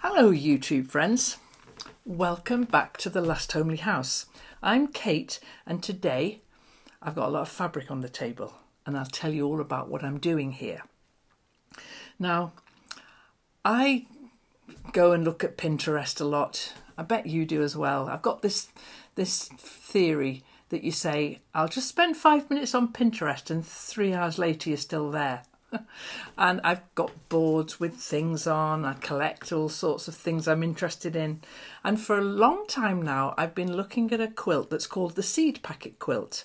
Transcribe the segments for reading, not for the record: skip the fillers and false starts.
Hello YouTube friends, welcome back to The Last Homely House. I'm Kate and today I've got a lot of fabric on the table and I'll tell you all about what I'm doing here. Now, I go and look at Pinterest a lot. I bet you do as well. I've got this theory that you say, I'll just spend 5 minutes on Pinterest and 3 hours later you're still there. And I've got boards with things on. I collect all sorts of things I'm interested in. And for a long time now, I've been looking at a quilt that's called the Seed Packet Quilt,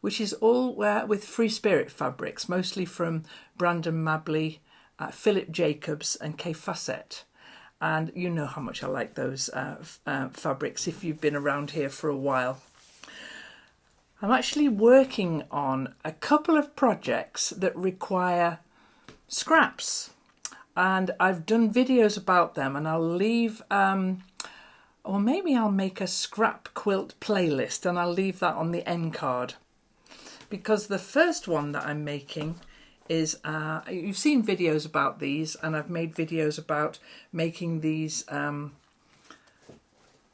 which is all with free spirit fabrics, mostly from Brandon Mabley, Philip Jacobs and Kaffe Fassett. And you know how much I like those fabrics if you've been around here for a while. I'm actually working on a couple of projects that require scraps, and I've done videos about them, and I'll leave or maybe I'll make a scrap quilt playlist and I'll leave that on the end card, because the first one that I'm making is you've seen videos about these, and I've made videos about making these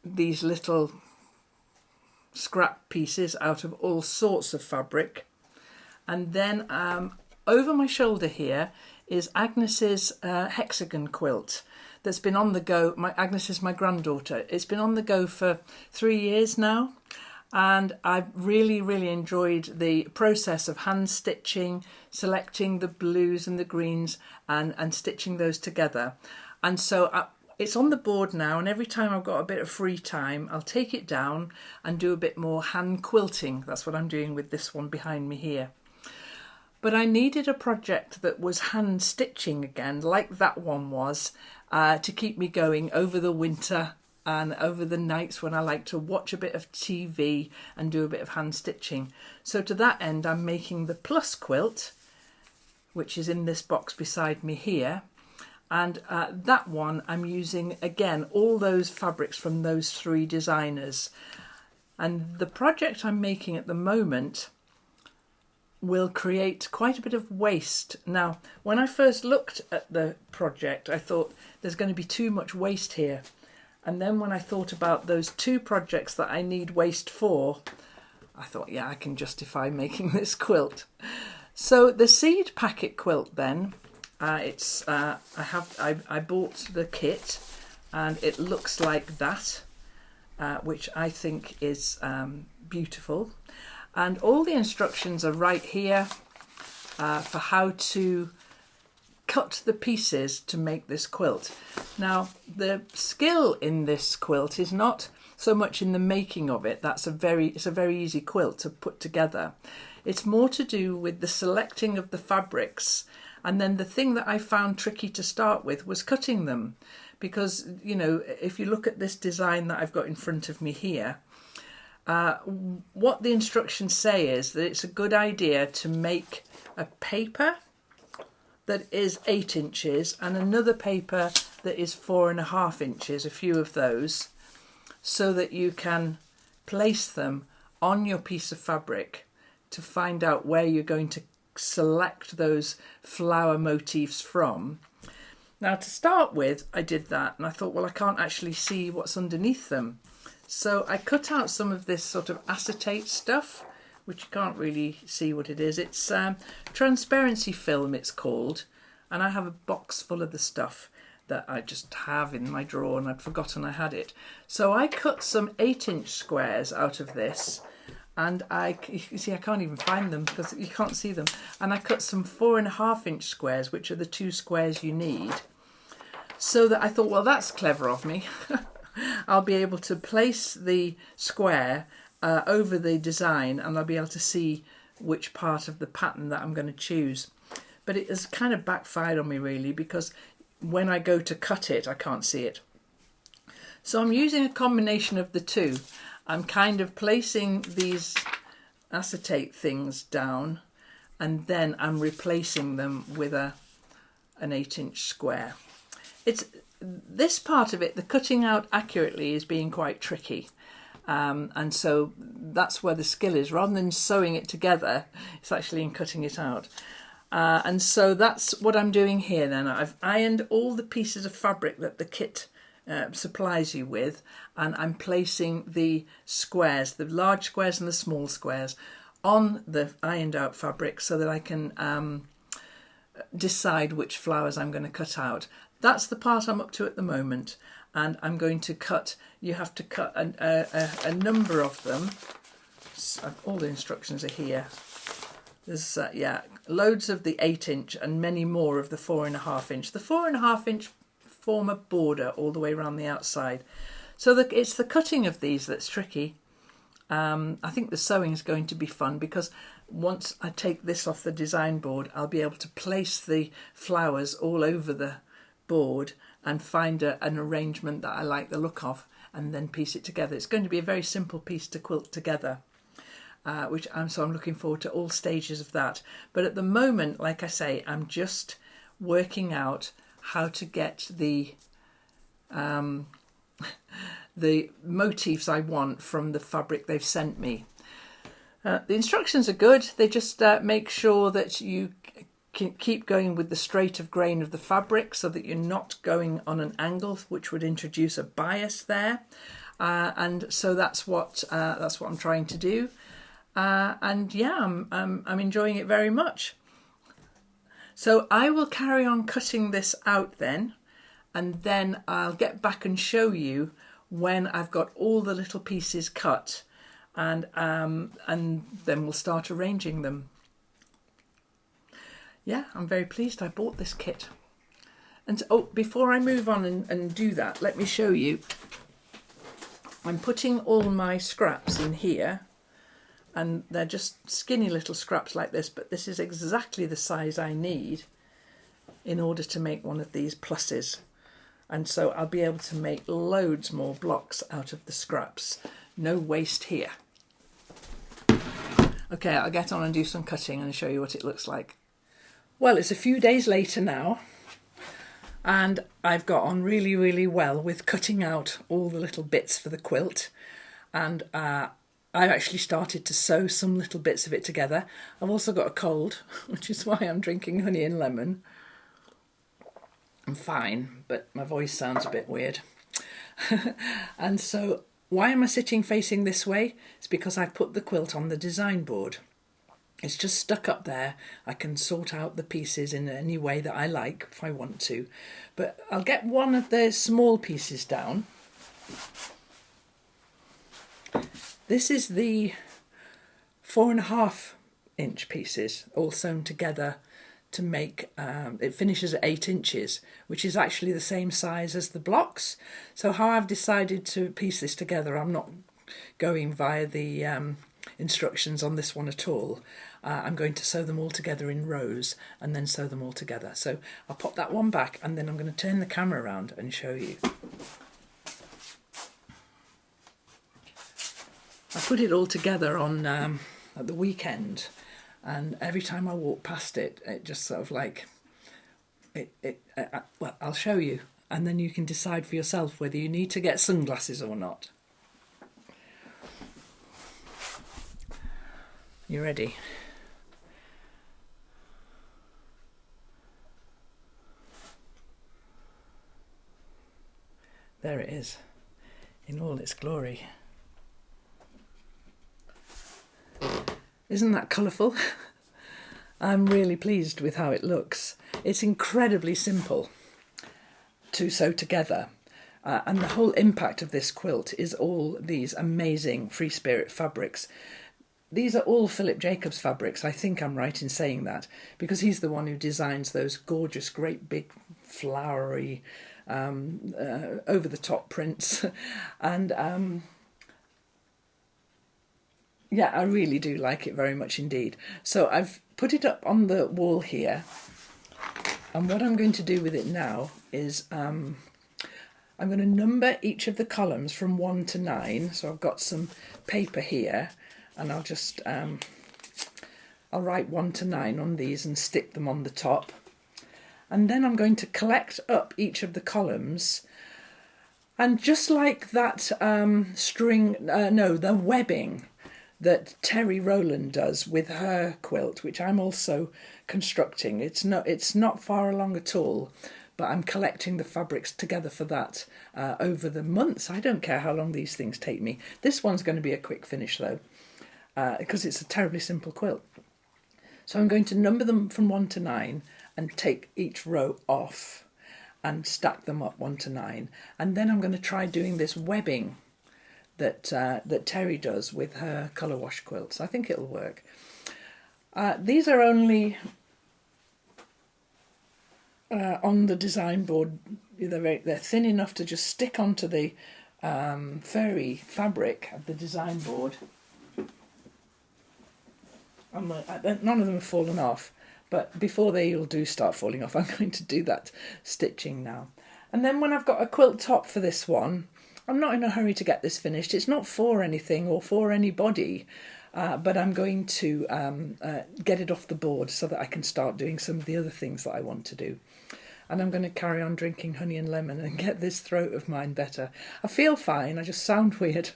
little scrap pieces out of all sorts of fabric. And then over my shoulder here is Agnes's hexagon quilt that's been on the go. Agnes is my granddaughter. It's been on the go for 3 years now, and I've really enjoyed the process of hand stitching, selecting the blues and the greens and stitching those together. And so it's on the board now, and every time I've got a bit of free time, I'll take it down and do a bit more hand quilting. That's what I'm doing with this one behind me here. But I needed a project that was hand stitching again, like that one was, to keep me going over the winter and over the nights when I like to watch a bit of TV and do a bit of hand stitching. So to that end, I'm making the Plus quilt, which is in this box beside me here. And that one I'm using, again, all those fabrics from those 3 designers. And the project I'm making at the moment will create quite a bit of waste. Now, when I first looked at the project, I thought there's going to be too much waste here. And then when I thought about those 2 projects that I need waste for, I thought, yeah, I can justify making this quilt. So the Seed Packet Quilt then, I bought the kit and it looks like that, which I think is beautiful. And all the instructions are right here for how to cut the pieces to make this quilt. Now, the skill in this quilt is not so much in the making of it. It's a very easy quilt to put together. It's more to do with the selecting of the fabrics. And then the thing that I found tricky to start with was cutting them. Because, you know, if you look at this design that I've got in front of me here, what the instructions say is that it's a good idea to make a paper that is 8 inches and another paper that is 4.5 inches, a few of those, so that you can place them on your piece of fabric to find out where you're going to select those flower motifs from. Now, to start with, I did that and I thought, well, I can't actually see what's underneath them. So I cut out some of this sort of acetate stuff, which you can't really see what it is. It's transparency film, it's called. And I have a box full of the stuff that I just have in my drawer and I'd forgotten I had it. So I cut some 8-inch squares out of this. And you see, I can't even find them because you can't see them. And I cut some 4.5-inch squares, which are the 2 squares you need. So that I thought, well, that's clever of me. I'll be able to place the square over the design and I'll be able to see which part of the pattern that I'm going to choose. But it has kind of backfired on me really, because when I go to cut it, I can't see it. So I'm using a combination of the 2. I'm kind of placing these acetate things down and then I'm replacing them with an 8-inch square. This part of it, the cutting out accurately, is being quite tricky. And so that's where the skill is. Rather than sewing it together, it's actually in cutting it out. And so that's what I'm doing here then. I've ironed all the pieces of fabric that the kit supplies you with, and I'm placing the squares, the large squares and the small squares, on the ironed out fabric so that I can decide which flowers I'm going to cut out. That's the part I'm up to at the moment, and I'm going to cut, you have to cut a number of them. All the instructions are here. There's loads of the 8-inch and many more of the 4.5-inch. The 4.5-inch form a border all the way around the outside. So it's the cutting of these that's tricky. I think the sewing is going to be fun because once I take this off the design board, I'll be able to place the flowers all over the board and find an arrangement that I like the look of and then piece it together. It's going to be a very simple piece to quilt together, so I'm looking forward to all stages of that. But at the moment, like I say, I'm just working out how to get the motifs I want from the fabric they've sent me. The instructions are good. They just make sure that you can keep going with the straight of grain of the fabric so that you're not going on an angle, which would introduce a bias there. And so that's what I'm trying to do. And yeah, I'm enjoying it very much. So I will carry on cutting this out then, and then I'll get back and show you when I've got all the little pieces cut, and then we'll start arranging them. Yeah, I'm very pleased I bought this kit. And before I move on and do that, let me show you. I'm putting all my scraps in here, and they're just skinny little scraps like this, but this is exactly the size I need in order to make one of these pluses. And so I'll be able to make loads more blocks out of the scraps. No waste here. Okay, I'll get on and do some cutting and show you what it looks like. Well, it's a few days later now, and I've got on really, really well with cutting out all the little bits for the quilt. And I've actually started to sew some little bits of it together. I've also got a cold, which is why I'm drinking honey and lemon. I'm fine, but my voice sounds a bit weird. And so why am I sitting facing this way? It's because I've put the quilt on the design board. It's just stuck up there. I can sort out the pieces in any way that I like if I want to. But I'll get one of the small pieces down. This is the 4.5-inch pieces all sewn together to make, it finishes at 8 inches, which is actually the same size as the blocks. So how I've decided to piece this together, I'm not going via the instructions on this one at all. I'm going to sew them all together in rows and then sew them all together. So I'll pop that one back and then I'm going to turn the camera around and show you. I put it all together on at the weekend, and every time I walk past it, it just sort of like, well, I'll show you, and then you can decide for yourself whether you need to get sunglasses or not. You ready? There it is, in all its glory. Isn't that colourful? I'm really pleased with how it looks. It's incredibly simple to sew together. And the whole impact of this quilt is all these amazing Free Spirit fabrics. These are all Philip Jacobs fabrics. I think I'm right in saying that, because he's the one who designs those gorgeous, great big flowery, over-the-top prints. And yeah, I really do like it very much indeed. So I've put it up on the wall here. And what I'm going to do with it now is I'm going to number each of the columns from 1 to 9. So I've got some paper here, and I'll just I'll write 1 to 9 on these and stick them on the top. And then I'm going to collect up each of the columns. And just like that the webbing that Terry Rowland does with her quilt, which I'm also constructing. It's not far along at all, but I'm collecting the fabrics together for that over the months. I don't care how long these things take me. This one's going to be a quick finish though, because it's a terribly simple quilt. So I'm going to number them from 1 to 9 and take each row off and stack them up 1 to 9. And then I'm going to try doing this webbing that Terry does with her colour wash quilts. I think it'll work. These are only on the design board. They're thin enough to just stick onto the fairy fabric of the design board. None of them have fallen off, but before they all do start falling off, I'm going to do that stitching now. And then when I've got a quilt top for this one, I'm not in a hurry to get this finished. It's not for anything or for anybody, but I'm going to get it off the board so that I can start doing some of the other things that I want to do. And I'm going to carry on drinking honey and lemon and get this throat of mine better. I feel fine, I just sound weird.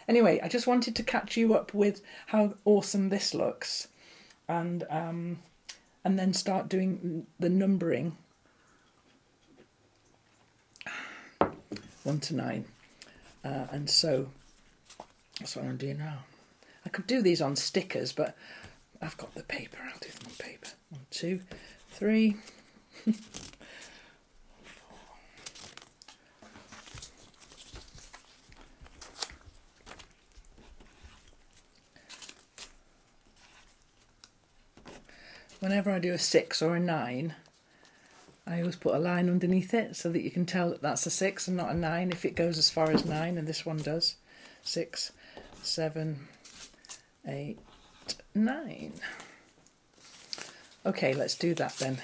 Anyway, I just wanted to catch you up with how awesome this looks, and then start doing the numbering 1 to 9, and so that's what I'm doing now. I could do these on stickers, but I've got the paper. I'll do them on paper. 1, 2, 3. Whenever I do a 6 or a 9, I always put a line underneath it so that you can tell that that's a 6 and not a 9 if it goes as far as 9, and this one does. 6, 7, 8, 9. Okay, let's do that then.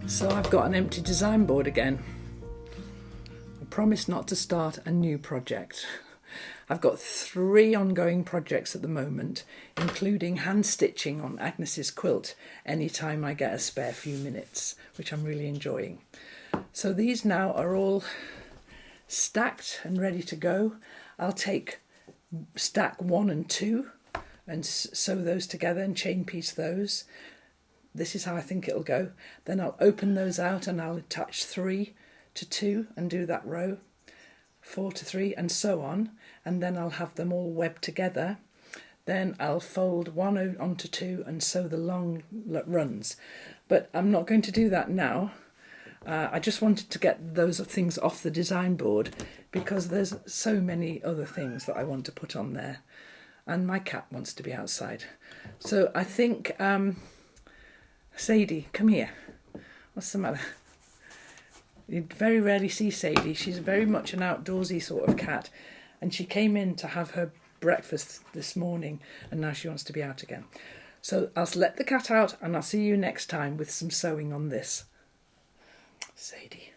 So I've got an empty design board again. I promised not to start a new project. I've got 3 ongoing projects at the moment, including hand stitching on Agnes's quilt anytime I get a spare few minutes, which I'm really enjoying. So these now are all stacked and ready to go. I'll take stack 1 and 2 and sew those together and chain piece those. This is how I think it'll go. Then I'll open those out and I'll attach 3 to 2 and do that row, 4 to 3 and so on, and then I'll have them all webbed together. Then I'll fold 1 onto 2 and sew the long runs. But I'm not going to do that now. I just wanted to get those things off the design board because there's so many other things that I want to put on there, and my cat wants to be outside. So I think Sadie, come here. What's the matter? You very rarely see Sadie. She's very much an outdoorsy sort of cat, and she came in to have her breakfast this morning, and now she wants to be out again. So I'll let the cat out, and I'll see you next time with some sewing on this. Sadie.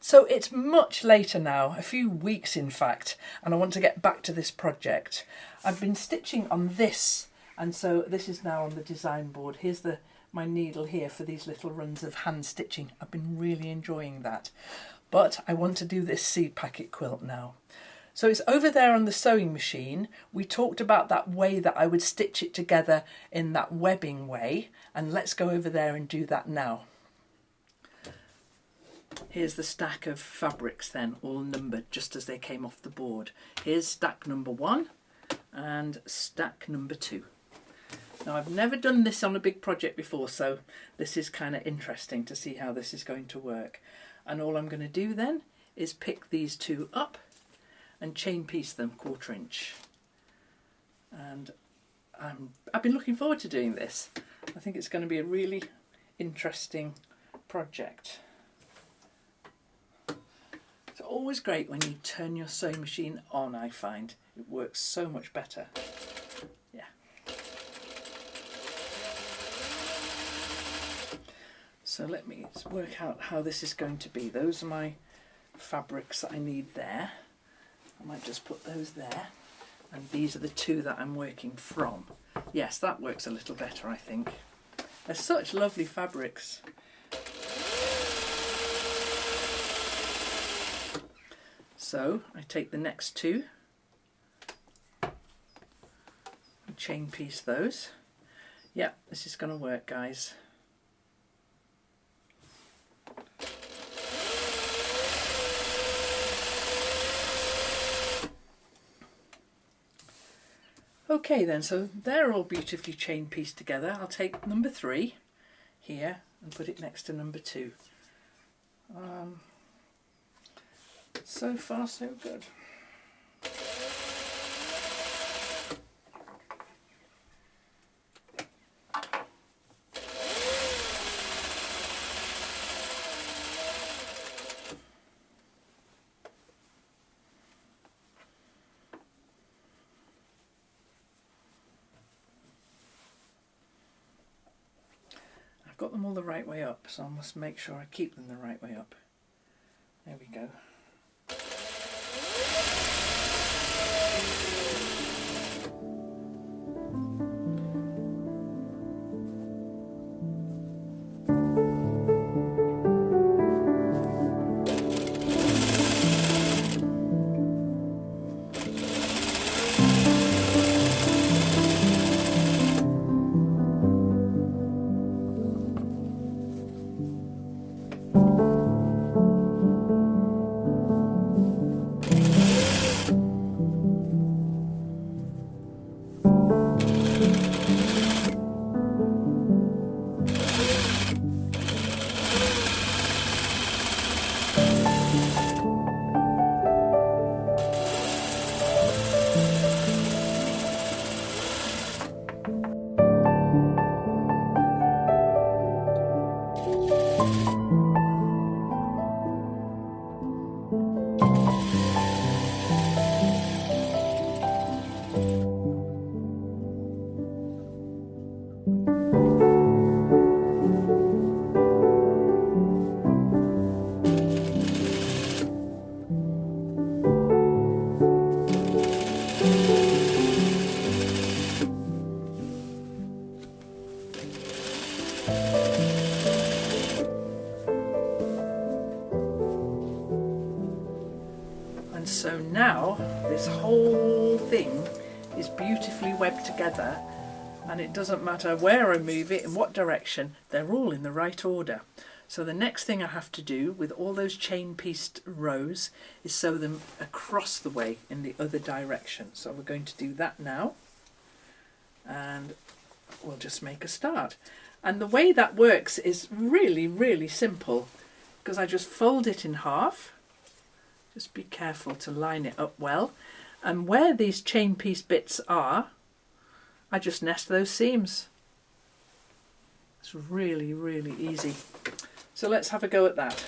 So it's much later now, a few weeks in fact, and I want to get back to this project. I've been stitching on this And so this is now on the design board. Here's my needle here for these little runs of hand stitching. I've been really enjoying that. But I want to do this seed packet quilt now. So it's over there on the sewing machine. We talked about that way that I would stitch it together in that webbing way. And let's go over there and do that now. Here's the stack of fabrics then, all numbered just as they came off the board. Here's stack number 1 and stack number 2. Now I've never done this on a big project before, so this is kind of interesting to see how this is going to work. And all I'm going to do then is pick these two up and chain piece them 1/4 inch. And I've been looking forward to doing this. I think it's going to be a really interesting project. It's always great when you turn your sewing machine on, I find. It works so much better. Yeah. So let me work out how this is going to be. Those are my fabrics that I need there. I might just put those there. And these are the two that I'm working from. Yes, that works a little better, I think. They're such lovely fabrics. So I take the next two and chain piece those. Yeah, this is going to work, guys. Okay then, so they're all beautifully chain pieced together. I'll take number 3 here and put it next to number 2. So far so good. I've got them all the right way up, so I must make sure I keep them the right way up. There we go. And so now this whole thing is beautifully webbed together, and it doesn't matter where I move it, in what direction, they're all in the right order. So the next thing I have to do with all those chain pieced rows is sew them across the way in the other direction. So we're going to do that now, and we'll just make a start. And the way that works is really, really simple, because I just fold it in half. Just be careful to line it up well. And where these chain piece bits are, I just nest those seams. It's really, really easy. So let's have a go at that.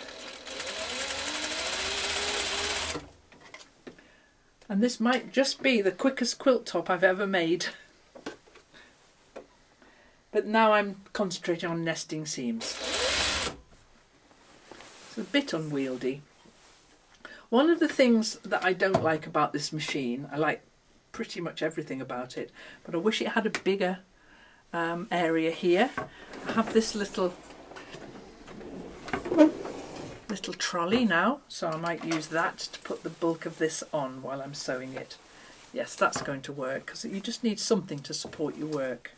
And this might just be the quickest quilt top I've ever made. But now I'm concentrating on nesting seams. It's a bit unwieldy. One of the things that I don't like about this machine, I like pretty much everything about it, but I wish it had a bigger area here. I have this little trolley now, so I might use that to put the bulk of this on while I'm sewing it. Yes, that's going to work, because you just need something to support your work.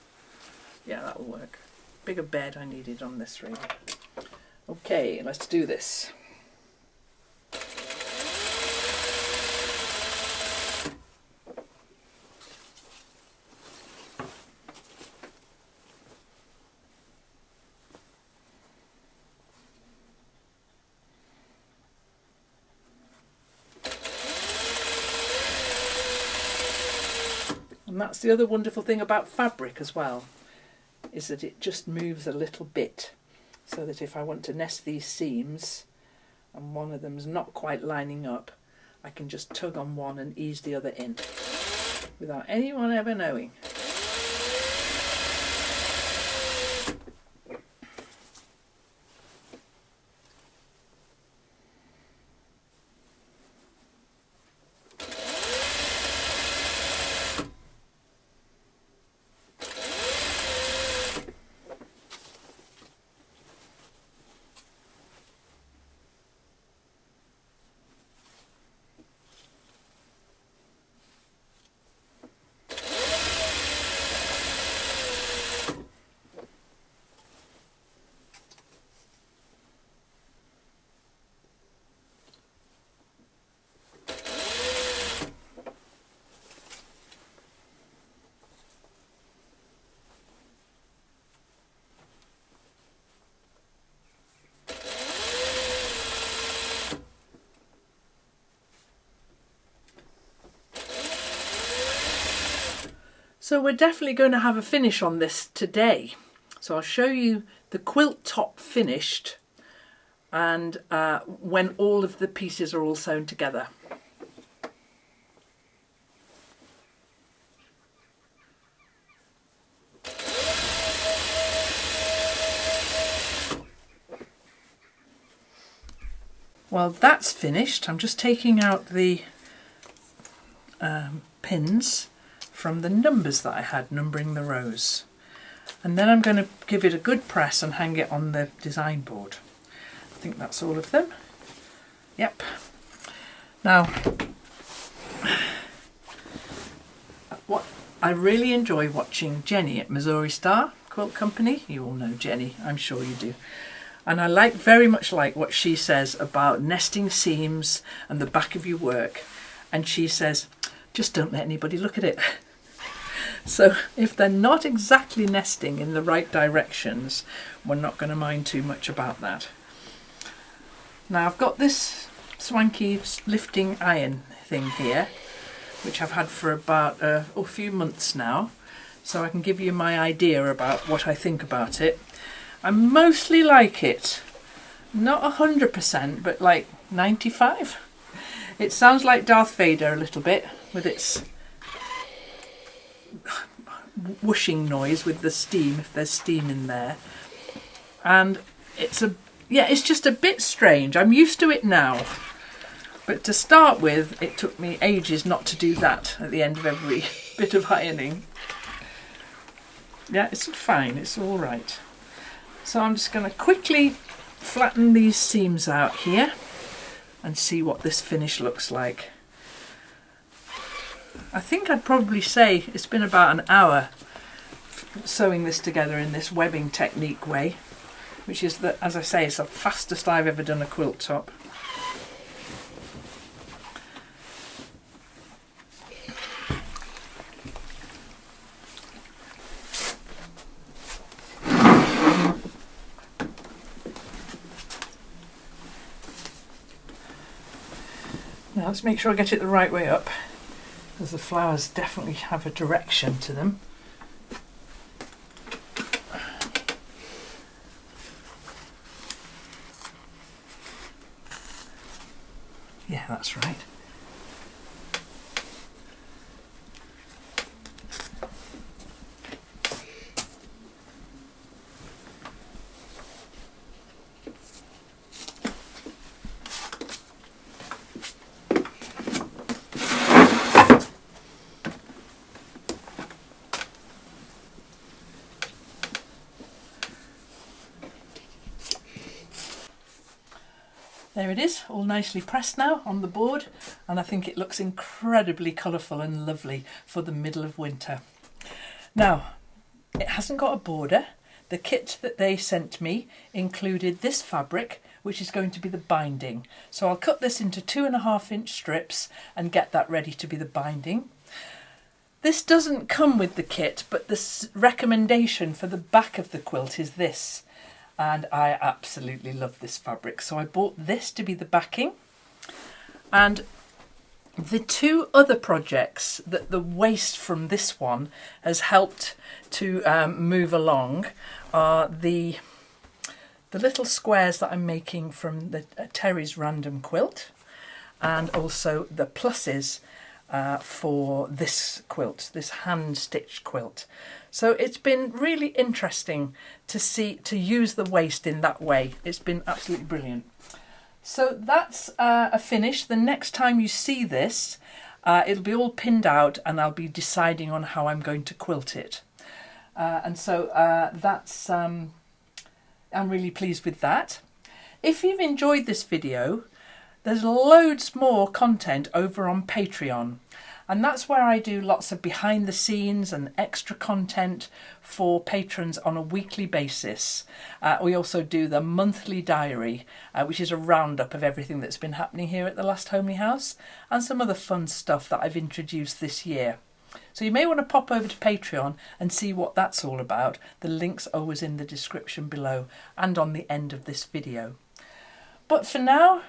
Yeah, that'll work. Bigger bed I needed on this really. Okay, let's do this. And that's the other wonderful thing about fabric as well, is that it just moves a little bit, so that if I want to nest these seams and one of them's not quite lining up, I can just tug on one and ease the other in without anyone ever knowing. So we're definitely going to have a finish on this today. So I'll show you the quilt top finished and when all of the pieces are all sewn together. Well, that's finished. I'm just taking out the pins from the numbers that I had numbering the rows, and then I'm going to give it a good press and hang it on the design board. I think that's all of them. Yep. Now, what I really enjoy watching Jenny at Missouri Star Quilt Company. You all know Jenny, I'm sure you do. And I very much like what she says about nesting seams and the back of your work. And she says, just don't let anybody look at it. So if they're not exactly nesting in the right directions, we're not going to mind too much about that. Now I've got this swanky lifting iron thing here, which I've had for about a few months now, so I can give you my idea about what I think about it. I mostly like it, not 100%, but like 95. It sounds like Darth Vader a little bit with its whooshing noise with the steam, if there's steam in there. And it's just a bit strange. I'm used to it now. But to start with, it took me ages not to do that at the end of every bit of ironing. Yeah, it's fine, it's all right. So I'm just going to quickly flatten these seams out here and see what this finish looks like. I think I'd probably say it's been about an hour sewing this together in this webbing technique way, which is, as I say, it's the fastest I've ever done a quilt top. Now let's make sure I get it the right way up, because the flowers definitely have a direction to them. Yeah, that's right. There it is, all nicely pressed now on the board, and I think it looks incredibly colourful and lovely for the middle of winter. Now, it hasn't got a border. The kit that they sent me included this fabric, which is going to be the binding. So I'll cut this into 2.5-inch strips and get that ready to be the binding. This doesn't come with the kit, but the recommendation for the back of the quilt is this. And I absolutely love this fabric. So I bought this to be the backing. And the two other projects that the waste from this one has helped to move along are the little squares that I'm making from the Terry's Random Quilt, and also the pluses for this quilt, this hand-stitched quilt. So it's been really interesting to use the waste in that way. It's been absolutely brilliant. So that's a finish. The next time you see this, it'll be all pinned out and I'll be deciding on how I'm going to quilt it. And so that's I'm really pleased with that. If you've enjoyed this video, there's loads more content over on Patreon, and that's where I do lots of behind the scenes and extra content for patrons on a weekly basis. We also do the monthly diary, which is a roundup of everything that's been happening here at the Last Homely House, and some other fun stuff that I've introduced this year. So you may want to pop over to Patreon and see what that's all about. The link's always in the description below and on the end of this video. But for now,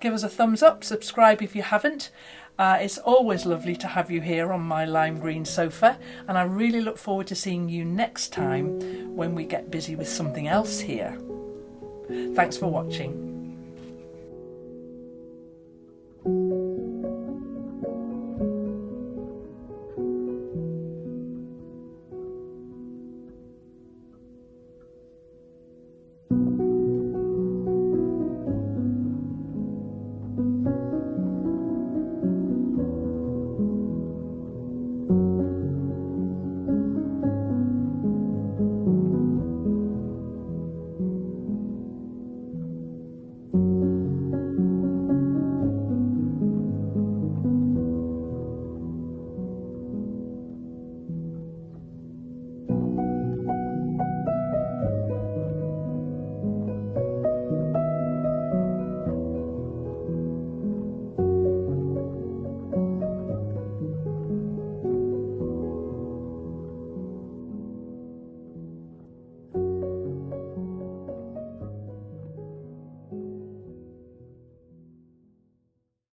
give us a thumbs up, subscribe if you haven't. It's always lovely to have you here on my lime green sofa, and I really look forward to seeing you next time when we get busy with something else here. Thanks for watching.